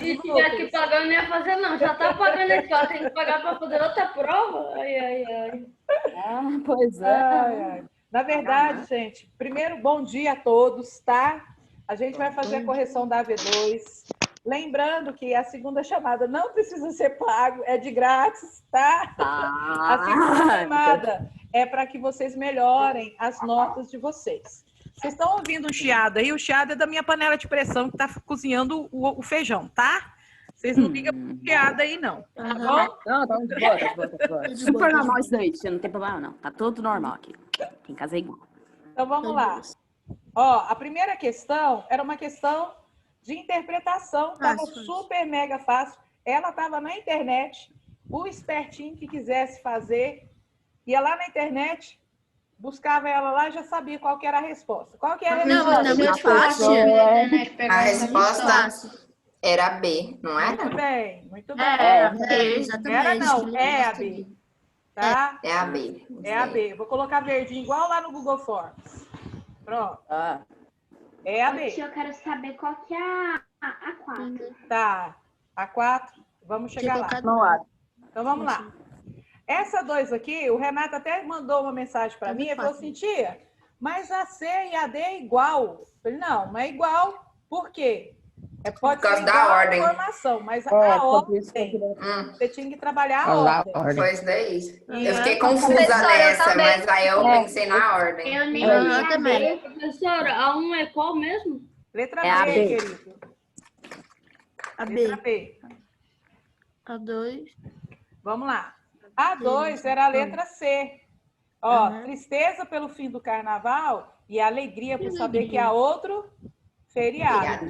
Se tivesse pagando, não ia fazer, não. Já tá pagando aqui, ó. Tem que pagar para fazer outra prova? Ai, ai, ai. Ah, pois é. Ai, ai. Na verdade, gente, primeiro, bom dia a todos, tá? A gente vai fazer a correção da AV2. Lembrando que a segunda chamada não precisa ser pago, é de grátis, tá? A segunda chamada é para que vocês melhorem as notas de vocês. Vocês estão ouvindo um chiado aí? O chiado é da minha panela de pressão que está cozinhando o feijão, tá? Vocês não ligam pro chiado aí, não. Tá bom? Não, tá de boa. Super normal isso daí, tia, não tem problema não. Tá tudo normal aqui. Em casa é igual. Então vamos lá. Ó, a primeira questão era uma questão de interpretação, estava super mega fácil. Ela estava na internet, o espertinho que quisesse fazer, ia lá na internet, buscava ela lá e já sabia qual que era a resposta. Qual que era a resposta? Não, muito fácil. A resposta era B, não era? Muito bem, muito bem. Exatamente. Era não, é a B. Tá? É a B. É a B. Vou colocar verdinho igual lá no Google Forms. Pronto. É a B. Eu quero saber qual que é a 4. Tá. A 4. Vamos chegar lá. Então vamos lá. Essa 2 aqui, o Renato até mandou uma mensagem para mim. Ele falou assim, tia, mas a C e a D é igual. Eu falei, não é igual. Por quê? Pode Por causa ser da igual a ordem. informação, mas a ordem, você tinha que trabalhar a ordem. Foi isso daí. Eu fiquei confusa nessa, mas aí eu pensei na ordem. Eu nem Eu também. Professora, a 1 é qual mesmo? Letra É a B, B. querido. A Letra B. B. A 2. Vamos lá. A 2 era a letra C. Ó, tristeza pelo fim do carnaval e alegria por saber que há outro feriado.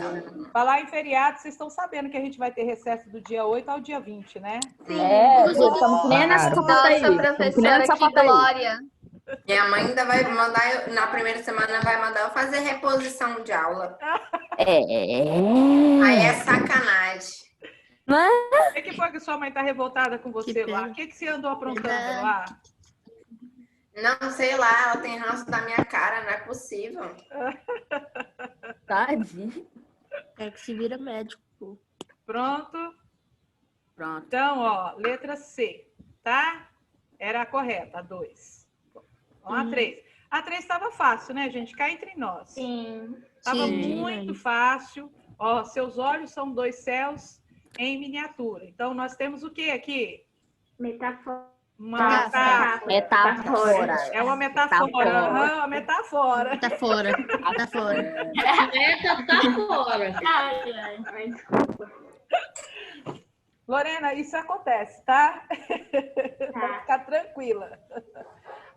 Falar em feriado, vocês estão sabendo que a gente vai ter recesso do dia 8 ao dia 20, né? Estamos nem nessa foto aí. Nossa, professora, que glória. Minha mãe ainda vai mandar, na primeira semana, vai mandar eu fazer reposição de aula. Aí é sacanagem. O que foi que sua mãe está revoltada com você lá? O que você andou aprontando lá? Não, sei lá, ela tem ranço da minha cara, não é possível. Tadinho. É que se vira médico. Pronto? Pronto. Então, ó, letra C, tá? Era a correta, a 2. Vamos a 3. A 3 estava fácil, né, gente? Cá entre nós. Sim. Estava muito fácil. Ó, seus olhos são 2 céus em miniatura. Então, nós temos o que aqui? Metáfora. Uma Metáfora. É uma metáfora. Uma metáfora. Tá fora. Tá fora. Meta tá fora. Ai, desculpa. Lorena, isso acontece, tá? Pode ficar tranquila.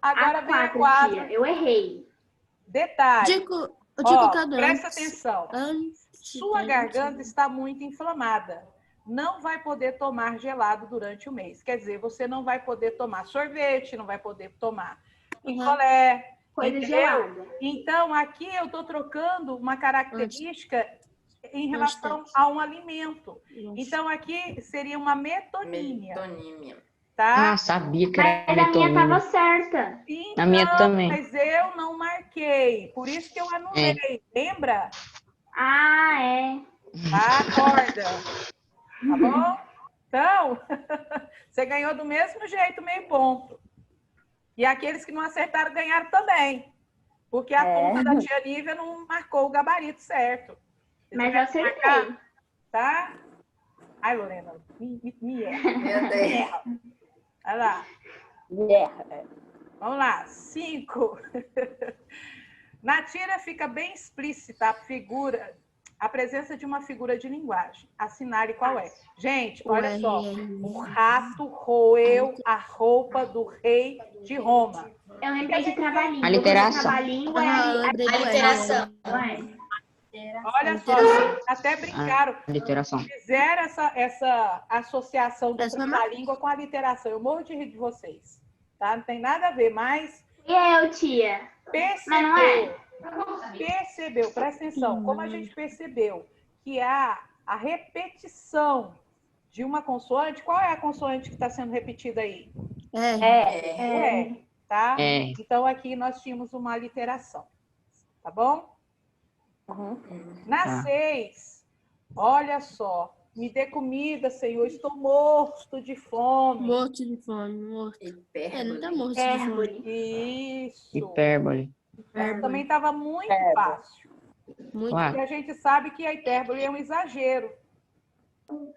Agora vem a 4. Eu errei. Detalhe. Digo Ó, que presta atenção. Sua garganta está muito inflamada. Não vai poder tomar gelado durante o mês. Quer dizer, você não vai poder tomar sorvete, não vai poder tomar picolé, coisa entendeu? gelada. Então, aqui eu estou trocando uma característica em relação a um alimento. Então, aqui seria uma metonímia. Tá? Ah, sabia que era Mas a minha metonímia. estava certa. Então, A minha também. mas eu não marquei. Por isso que eu anulei. Lembra? Ah, é. Tá? Acorda. Tá bom? Então, você ganhou do mesmo jeito, meio ponto. E aqueles que não acertaram ganharam também. Porque a turma da tia Lívia não marcou o gabarito certo. Mas eu acertei. Tá? Ai, Lorena, me erra. Meu Deus. Vai lá. Vamos lá. 5. Na tira fica bem explícita a presença de uma figura de linguagem. Assinale qual é. Gente, olha só. O rato roeu a roupa do rei de Roma. Eu lembrei de trava-língua. A literação. Trava-língua A literação. Olha só, até brincaram. Literação. Fizeram essa associação da língua com a literação. Eu morro de rir de vocês. Tá? Não tem nada a ver, mas... E eu, tia? Percebeu. Mas não é? Percebeu, presta atenção, como a gente percebeu que há a repetição de uma consoante, qual é a consoante que está sendo repetida aí? Tá? Então, aqui nós tínhamos uma aliteração, tá bom? Na 6, olha só, Me dê comida, Senhor. Estou morto de fome. Morto de fome, morto. Não tá morto de fome. Hipérbole. Isso. Hipérbole. Essa também estava muito fácil. Muito. Porque a gente sabe que a hipérbole é um exagero.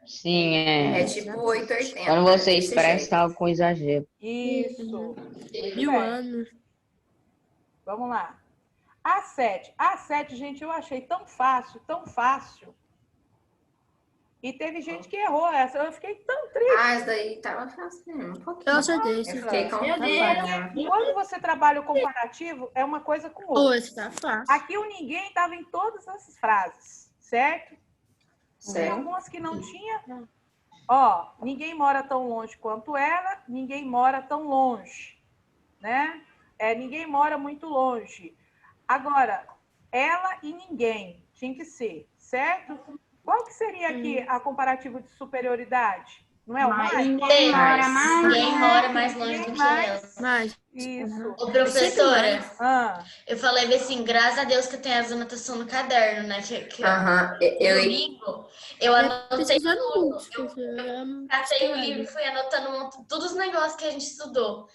Sim, É é. tipo 880. Quando você desse expressa jeito. algo com exagero. Isso. 1000 anos. Vamos lá. A7. A7, gente, eu achei tão fácil, tão fácil. E teve gente que errou essa. Eu fiquei tão triste. Ah, essa daí tava fácil, um pouquinho. Eu acertei. Eu fiquei com Meu vergonha. Quando você trabalha o comparativo, é uma coisa com outra. Pô, esse tá fácil. Aqui o ninguém estava em todas essas frases, certo? Tem Certo. algumas que não tinha. Ó, ninguém mora tão longe quanto ela, ninguém mora tão longe, né? Ninguém mora muito longe. Agora, ela e ninguém tinha que ser, certo? Qual que seria aqui a comparativo de superioridade? Não é o mais? Ninguém mora mais. Ninguém mora mais longe do que ela. Mas, Isso. Ô, professora, Ah, eu falei assim, graças a Deus que eu tenho as anotações no caderno, né? Que Aham. no domingo, eu anotei pesquisando tudo. muito. Eu catei o livro e fui anotando todos os negócios que a gente estudou.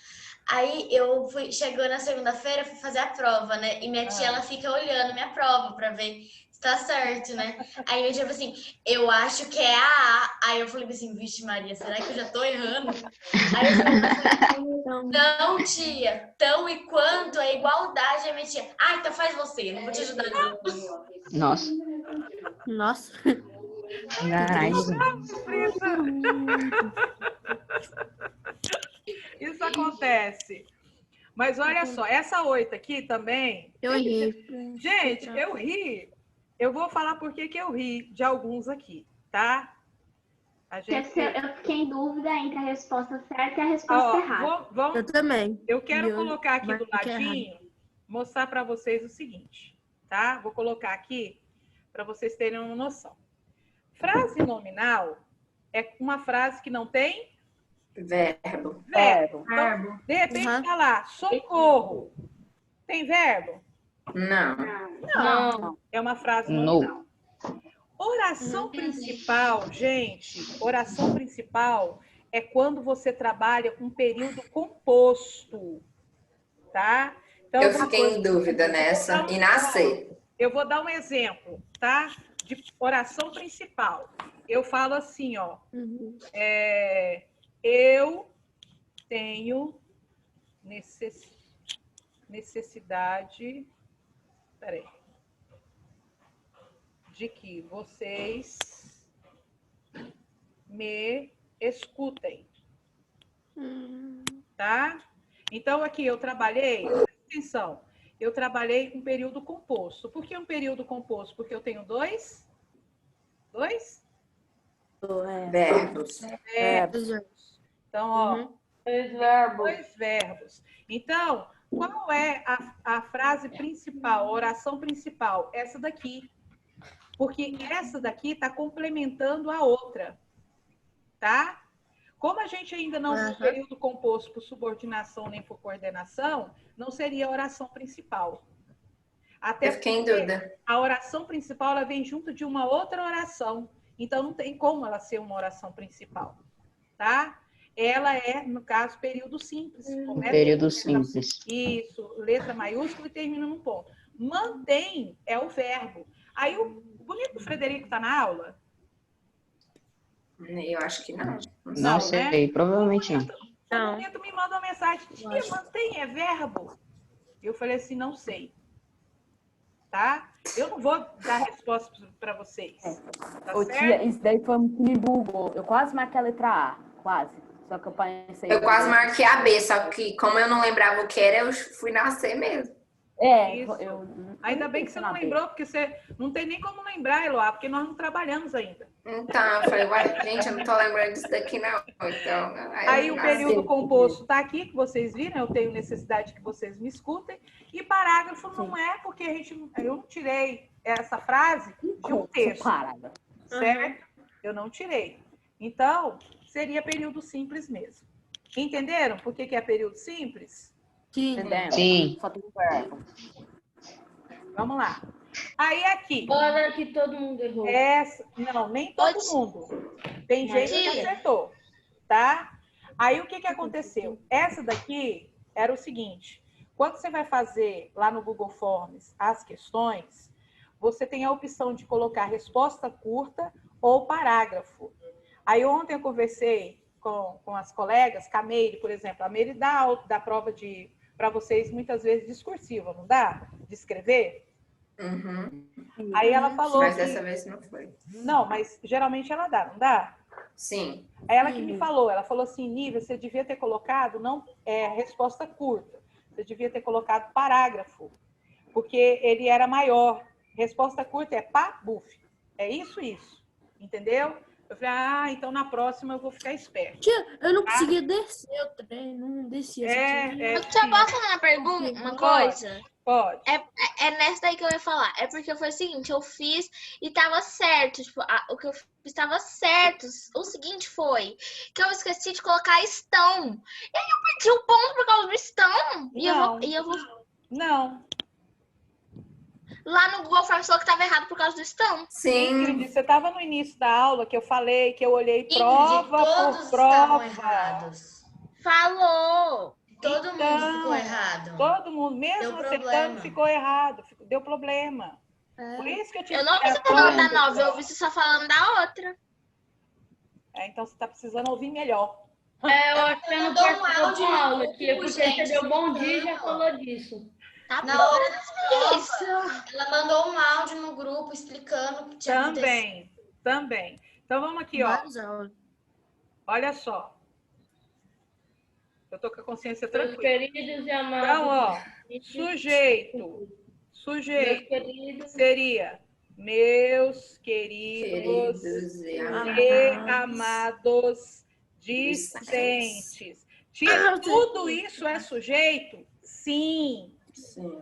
Aí eu chegou na segunda-feira, fui fazer a prova, né? E minha tia, ela fica olhando minha prova pra ver se tá certo, né? Aí minha tia falou assim, eu acho que é a A. Aí eu falei assim, vixe Maria, será que eu já tô errando? Aí eu falei, não, tia, tão e quanto é igualdade. Aí minha tia, então faz você, não vou te ajudar não. Nossa. Nossa. Nice. isso acontece. Mas olha só, essa 8 aqui também. Eu errei. Gente, eu ri. Eu vou falar por que eu ri de alguns aqui, tá? A gente... Eu fiquei em dúvida entre a resposta certa e a resposta errada. Eu também. Eu quero Eu- colocar aqui mas do que é ladinho, mostrar para vocês o seguinte, tá? Vou colocar aqui para vocês terem uma noção. Frase nominal é uma frase que não tem Verbo. verbo. Então, de repente, tá lá, socorro. Tem verbo? Não. Não. É uma frase No. nominal. Oração principal, gente, oração principal é quando você trabalha com período composto, tá? Então, Eu fiquei em dúvida nessa e na C. eu vou dar um exemplo, tá? De oração principal. Eu falo assim, ó. Eu tenho necessidade. Peraí. De que vocês me escutem. Tá? Então, aqui eu trabalhei, presta atenção, eu trabalhei com período composto. Por que um período composto? Porque eu tenho dois Verbos. verbos. Então, ó, Dois verbos. dois verbos. Então, qual é a frase principal, a oração principal? Essa daqui. Porque essa daqui está complementando a outra. Tá? Como a gente ainda não tem período composto por subordinação nem por coordenação, não seria a oração principal. Até Eu fiquei em porque dúvida. a oração principal ela vem junto de uma outra oração. Então, não tem como ela ser uma oração principal. Tá? Ela é, no caso, período simples. Começa Período com letra- simples. Isso, letra maiúscula e termina num ponto. Mantém é o verbo. Aí o bonito Frederico está na aula? Eu acho que não. Não sei, provavelmente não. O bonito me mandou uma mensagem. Tia, mantém é verbo? Eu falei assim, não sei. Tá? Eu não vou dar resposta para vocês. Tá Ô, certo? tia, isso daí foi um que me bugou. Eu quase marquei a letra A, quase. Só que eu pensei... Eu quase marquei a B, só que como eu não lembrava o que era, eu fui na C mesmo. É, Isso. eu... Ainda bem que você não lembrou, porque você não tem nem como lembrar, Eloá, porque nós não trabalhamos ainda. Então, eu falei, uai, gente, eu não tô lembrando disso daqui, não. Então, Aí o eu período nasci. composto está aqui, que vocês viram, eu tenho necessidade que vocês me escutem. E parágrafo não é, porque eu não tirei essa frase de um texto, Parágrafo. certo? Eu não tirei. Então, seria período simples mesmo. Entenderam por que é período simples? Sim. Entendendo? Sim. Só tem um verbo. Vamos lá. Aí aqui. Olha que todo mundo errou. Não, nem todo mundo. Tem gente que acertou, tá? Aí o que aconteceu? Essa daqui era o seguinte: quando você vai fazer lá no Google Forms as questões, você tem a opção de colocar resposta curta ou parágrafo. Aí ontem eu conversei com as colegas, com a Meire, por exemplo. A Meire dá prova para vocês muitas vezes discursiva, não dá? De escrever? Uhum. Aí ela falou Mas dessa vez não foi. Não, mas geralmente ela dá, não dá? Sim. É ela que me falou. Ela falou assim, Nívia, você devia ter colocado resposta curta. Você devia ter colocado parágrafo, porque ele era maior. Resposta curta é pá, buf. É isso. Entendeu? Eu falei, então na próxima eu vou ficar esperta. Tia, eu não conseguia descer o trem, não descia. Só posso fazer uma pergunta, uma coisa? Pode. É nessa daí que eu ia falar. É porque foi o seguinte, eu fiz e tava certo. Tipo, o que eu fiz tava certo. O seguinte foi que eu esqueci de colocar estão. E aí eu perdi o ponto por causa do estão. Não. Lá no Google Forms falou que tava errado por causa do estão. Sim. Ingrid, você estava no início da aula que eu falei, que eu olhei Ingrid, prova por prova. Errados. Falou. Todo mundo ficou errado. Todo mundo, mesmo acertando, ficou errado. Deu problema. Por isso que eu tinha. Eu não vi você falando da nova, eu ouvi você só falando da outra. Então você está precisando ouvir melhor. Eu acho que eu não participou de aula aqui, porque você deu bom dia e já falou disso. Na hora das provas, ela mandou um áudio no grupo explicando o que tinha acontecido. Também. Então vamos aqui, ó. Olha só. Eu tô com a consciência tranquila. Meus queridos e amados. Então, ó, sujeito seria meus queridos e amados discentes. Tia, tudo isso é sujeito? Sim.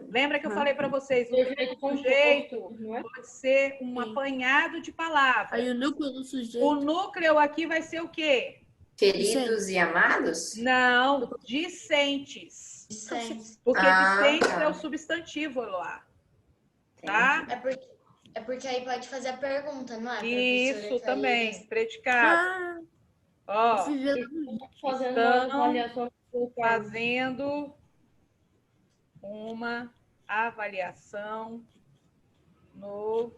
Lembra que eu falei para vocês, o sujeito pode ser um apanhado de palavras. Aí o núcleo do sujeito. O núcleo aqui vai ser o quê? Queridos e amados? Não, discentes. Porque discentes é o substantivo lá. Tá? É porque aí pode fazer a pergunta, não é? Isso também, predicado. Ó, fazendo uma avaliação no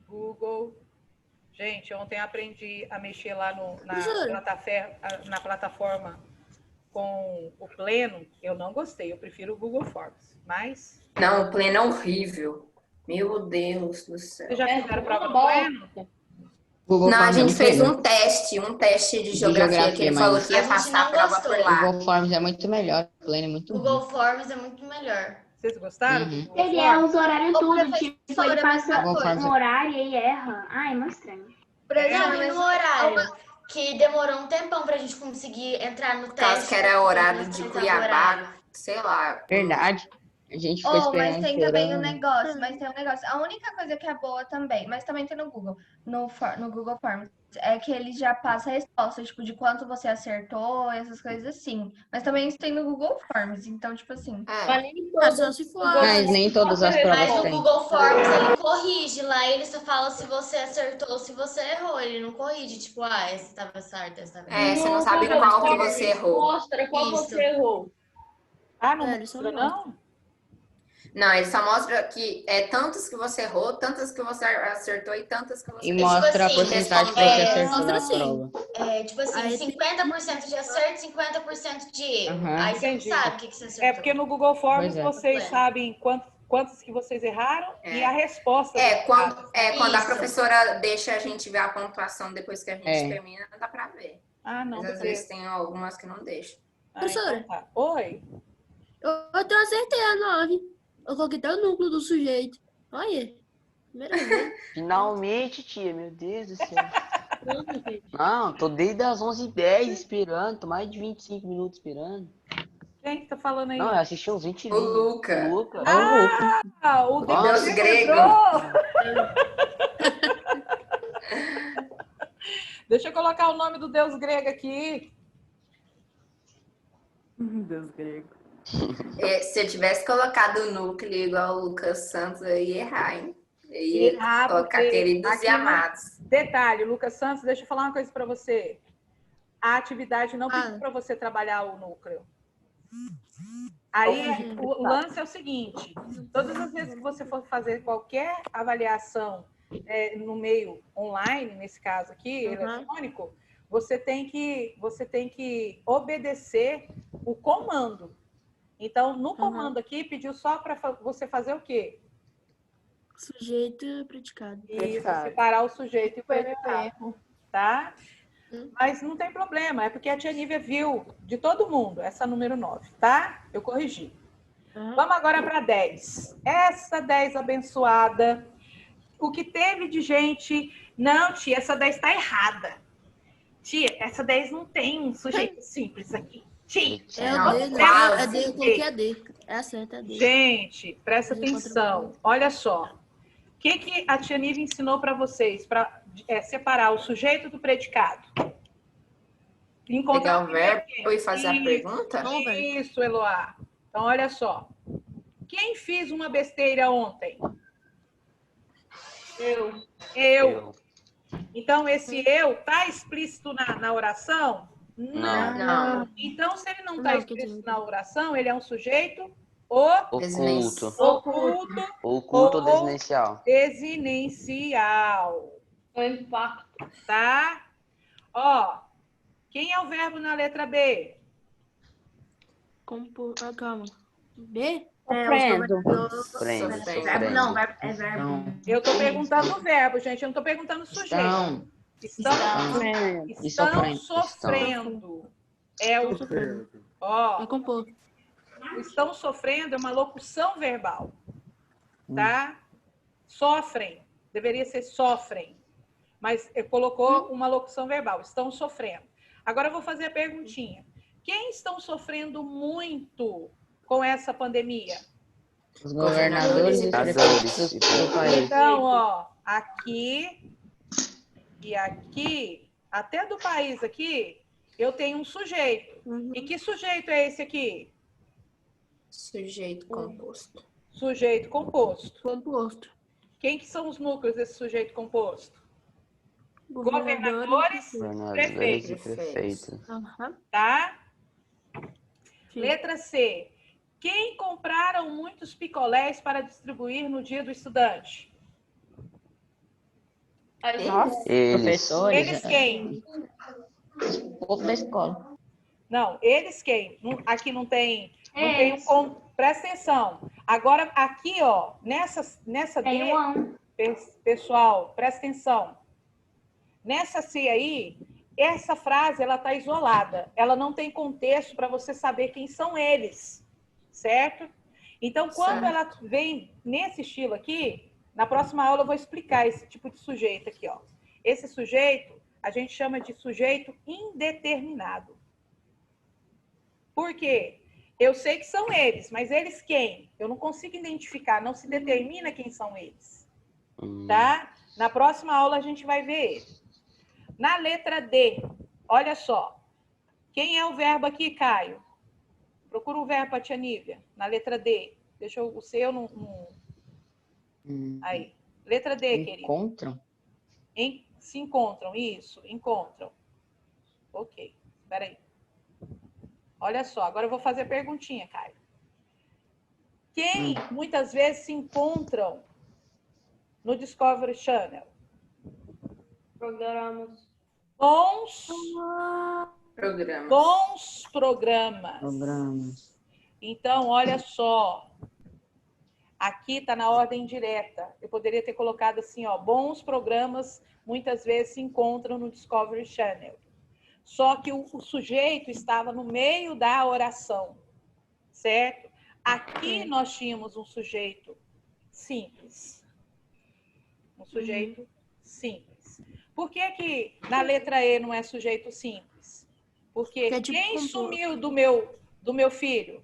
Google. Gente, ontem aprendi a mexer lá na plataforma com o Pleno. Eu não gostei, eu prefiro o Google Forms, mas... Não, o Pleno é horrível. Meu Deus do céu. Vocês já fizeram prova do Pleno? Não, a gente fez um teste de geografia que ele falou que ia passar a prova por lá. O Google Forms é muito melhor, o Pleno é muito ruim. Google Forms é muito melhor. Vocês gostaram? Ele erra os horários tudo, tipo, ele passa um horário e erra. É muito estranho. Por exemplo, no horário, que demorou um tempão pra gente conseguir entrar no teste. Caso que era horário de Cuiabá, sei lá. Verdade. A gente foi esperando. Mas tem também um negócio, A única coisa que é boa também, mas também tem no Google, no Google Forms, é que ele já passa a resposta, tipo, de quanto você acertou, essas coisas assim. Mas também isso tem no Google Forms, então, tipo assim... Mas nem todas as provas Mas no têm. Google Forms ele corrige, lá ele só fala se você acertou ou se você errou, ele não corrige, tipo, esse estava certo, essa vez. Você não sabe qual que você errou. Mostra qual você errou. Não mostra, não? Não, ele só mostra que tantos que você errou, tantas que você acertou e tantas que você... E mostra a porcentagem que você acertou na prova. Tipo assim, 50% de acerto, 50% de erro. Aí você não sabe o que você acertou. É porque no Google Forms vocês sabem quantos que vocês erraram e a resposta. Quando a professora deixa a gente ver a pontuação depois que a gente termina, dá pra ver. Não. Mas às vezes tem algumas que não deixam. Professora. Então tá. Oi. Eu acertei a 9. Eu coloquei até o núcleo do sujeito. Olha. Primeira vez. Finalmente, tia. Meu Deus do céu. Não, tô desde as 11h10 esperando. Tô mais de 25 minutos esperando. Quem que tá falando aí? Não, eu assisti uns 20 minutos. O Luca. O Deus grego. Deixa eu colocar o nome do Deus grego aqui. Deus grego. Se eu tivesse colocado o núcleo igual o Lucas Santos, eu ia errar, hein? Eu ia Errar, colocar porque queridos aqui e amados. Detalhe, Lucas Santos, deixa eu falar uma coisa para você. A atividade não pediu para você trabalhar o núcleo. Aí, o lance é o seguinte, todas as vezes que você for fazer qualquer avaliação no meio online, nesse caso aqui, eletrônico, você tem que obedecer o comando. Então, no comando aqui, pediu só para você fazer o quê? Sujeito predicado. Isso, separar o sujeito e o predicado. Tá? Mas não tem problema, é porque a tia Nívia viu de todo mundo essa número 9, tá? Eu corrigi. Vamos agora para 10. Essa 10 abençoada. O que teve de gente... Não, tia, essa 10 está errada. Tia, essa 10 não tem um sujeito simples aqui. Tia, eu coloquei a D. É a certa, a D. Gente, presta atenção. Olha só. O que a tia Nívia ensinou para vocês? Para separar o sujeito do predicado. Pegar o verbo e fazer a pergunta? Isso, Eloá. Então, olha só. Quem fez uma besteira ontem? Eu. Então, esse eu tá explícito na oração? Não. Então, se ele não está explícito na oração, ele é um sujeito oculto Ou desinencial. Desinencial. O impacto. Tá? Ó, quem é o verbo na letra B? Calma. B? Sofrendo. Não, é verbo. Eu tô perguntando o verbo, gente. Eu não tô perguntando o sujeito. Estão sofrendo. É o verbo. Ó. É compor. Estão sofrendo é uma locução verbal. Tá? Sofrem. Deveria ser sofrem. Mas colocou uma locução verbal. Estão sofrendo. Agora eu vou fazer a perguntinha. Quem estão sofrendo muito com essa pandemia? Os governadores e prefeitos do país. Então, ó, aqui e aqui, até do país aqui, eu tenho um sujeito. E que sujeito é esse aqui? Sujeito composto. Sujeito composto. Composto. Quem que são os núcleos desse sujeito composto? Governadores e prefeitos. Tá? Letra C. Quem compraram muitos picolés para distribuir no dia do estudante? Professores. Eles quem? O povo da escola. Não, eles quem? Aqui não tem presta atenção. Agora, aqui, ó, nessa D, pessoal, presta atenção. Nessa C aí, essa frase, ela está isolada. Ela não tem contexto para você saber quem são eles, certo? Então, quando ela vem nesse estilo aqui, na próxima aula eu vou explicar esse tipo de sujeito aqui, ó. Esse sujeito, a gente chama de sujeito indeterminado. Por quê? Eu sei que são eles, mas eles quem? Eu não consigo identificar, não se determina quem são eles. Tá? Na próxima aula a gente vai ver ele. Na letra D, olha só. Quem é o verbo aqui, Caio? Procura o verbo para a tia Nívia. Na letra D. Deixa eu... O seu não... Aí. Letra D, querido. Encontram? Se encontram, isso. Encontram. Ok. Espera aí. Olha só. Agora eu vou fazer a perguntinha, Caio. Quem muitas vezes se encontram no Discovery Channel? Bons programas. Então, olha só. Aqui está na ordem direta. Eu poderia ter colocado assim, ó. Bons programas muitas vezes se encontram no Discovery Channel. Só que o sujeito estava no meio da oração. Certo? Aqui nós tínhamos um sujeito simples. Um sujeito simples. Por que na letra E não é sujeito simples? Porque quem sumiu do meu filho?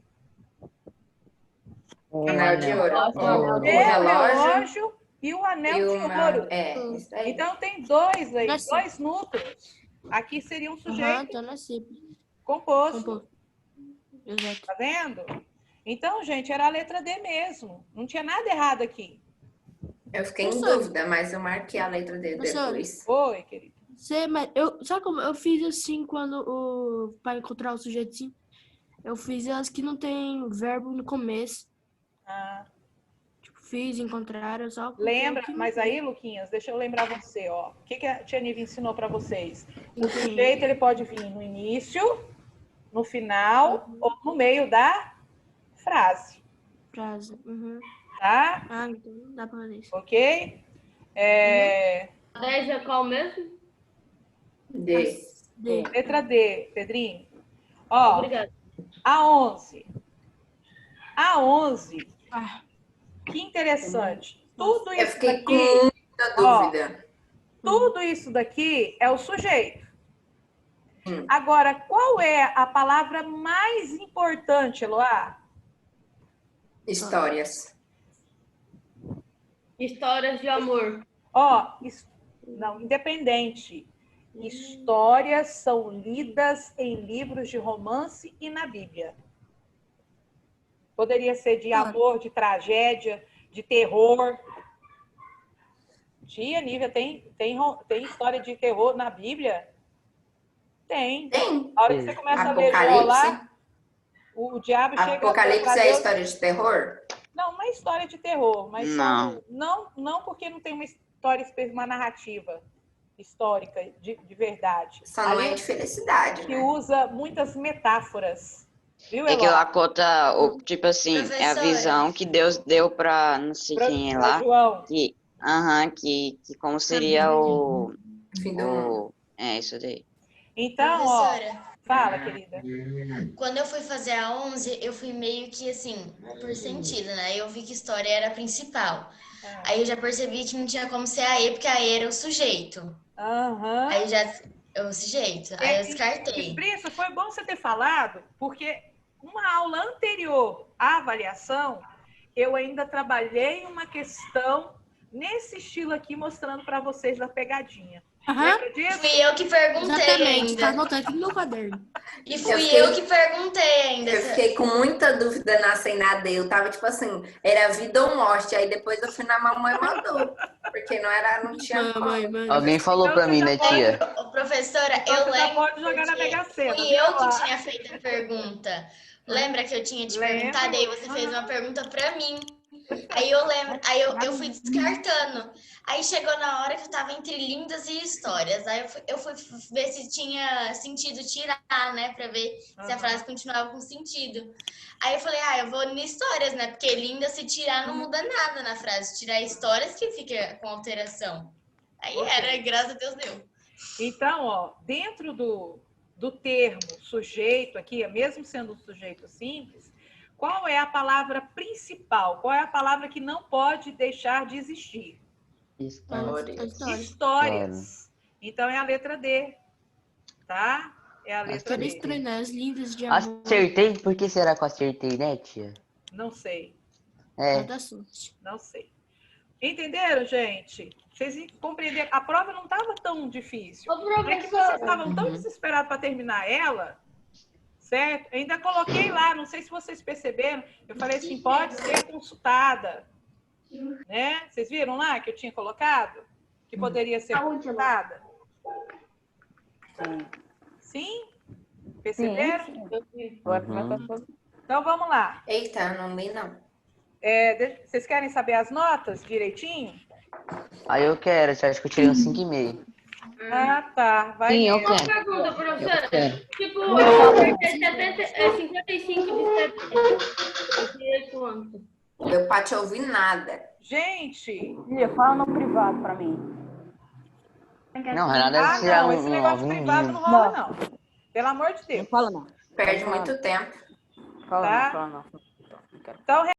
O anel de ouro. O relógio e o anel de ouro. Isso aí. Então tem dois aí, dois núcleos. Aqui seria um sujeito Então não é simples. composto. Exato. Tá vendo? Então, gente, era a letra D mesmo. Não tinha nada errado aqui. Eu fiquei em dúvida, mas eu marquei a letra D depois. Oi, querido. Sabe como eu fiz assim quando para encontrar o sujeitinho? Eu fiz as que não tem verbo no começo. Ah. Tipo, fiz, encontraram, só. Lembra, mas aí, Luquinhas, deixa eu lembrar você, ó. O que a Tia Nive ensinou para vocês? O sujeito, ele pode vir no início, no final ou no meio da frase. Tá? Ah, então dá pra fazer isso. Ok? 10 é qual mesmo? D. Letra D, Pedrinho. Ó, Obrigada. A 11. A 11. Que interessante. Tudo Eu isso fiquei daqui, com muita dúvida. tudo isso daqui é o sujeito. Agora, qual é a palavra mais importante, Eloá? Histórias. Histórias de amor. Ó, não, independente. Histórias são lidas em livros de romance e na Bíblia. Poderia ser de amor, de tragédia, de terror. Tia Nívia, tem história de terror na Bíblia? Tem. A hora que você começa a ler lá, o diabo chega... Apocalipse é história de terror? Não é história de terror, mas não porque não tem uma história, uma narrativa histórica de verdade. Só não é de felicidade, que né? usa muitas metáforas. Viu, É que lá conta, tipo assim, é a visão que Deus deu para não sei quem é lá. João. Que como seria o... Fim do mundo. É, isso daí. Então, ó, fala, querida. Quando eu fui fazer a 11, eu fui meio que assim, por sentido, né? Eu vi que história era a principal. Aí eu já percebi que não tinha como ser a E, porque a E era o sujeito. Aí já é o sujeito. Aí eu descartei. Isso foi bom você ter falado, porque uma aula anterior à avaliação, eu ainda trabalhei uma questão nesse estilo aqui, mostrando para vocês da pegadinha. Lembra disso? Fui eu que perguntei. Exatamente, tá anotando aqui no meu caderno. E fui eu que perguntei ainda. Eu fiquei com muita dúvida na D. Eu tava tipo assim, era vida ou morte. Aí depois eu fui na mamãe mandou. Porque não tinha como. Alguém falou pra mim, né, tia? Professora, Então, eu você já lembro. pode jogar na Mega Sena, Fui viu, eu que lá? tinha feito a pergunta. Lembra que eu tinha te perguntado? Aí você fez uma pergunta pra mim. Aí eu lembro, eu fui descartando. Aí chegou na hora que eu tava entre lindas e histórias. Aí eu fui ver se tinha sentido tirar, né? Pra ver se a frase continuava com sentido. Aí eu falei, eu vou em histórias, né? Porque linda, se tirar, não muda nada na frase. Tirar histórias que fica com alteração. Aí graças a Deus deu. Então, ó, dentro do termo sujeito aqui, mesmo sendo um sujeito simples, qual é a palavra principal? Qual é a palavra que não pode deixar de existir? Histórias. Então, é a letra D. Tá? É a letra D. Estranhas, lindas de amor. Acertei? Por que será que eu acertei, né, tia? Não sei. Não sei. Entenderam, gente? Vocês compreenderam? A prova não estava tão difícil. É que vocês estavam tão desesperados para terminar ela... Certo? Eu ainda coloquei lá, não sei se vocês perceberam, eu falei assim, pode ser consultada. Né? Vocês viram lá que eu tinha colocado? Que poderia ser consultada? Sim? Perceberam? Então, vamos lá. Eita, não li, não. Vocês querem saber as notas direitinho? Aí eu quero, tia, acho que eu tirei um 5,5. Ah, tá. Vai. Sim, eu Uma quero. pergunta, professora. Tipo, Eu eu acertei 55 de 70. Eu tirei quanto? Deu pra te ouvir nada. Gente! Fala no privado pra mim. Não, Renata deve tirar esse negócio de privado não rola, não. Pelo amor de Deus. Não fala não. Perde muito tempo. Fala Tá? não, fala não. Então,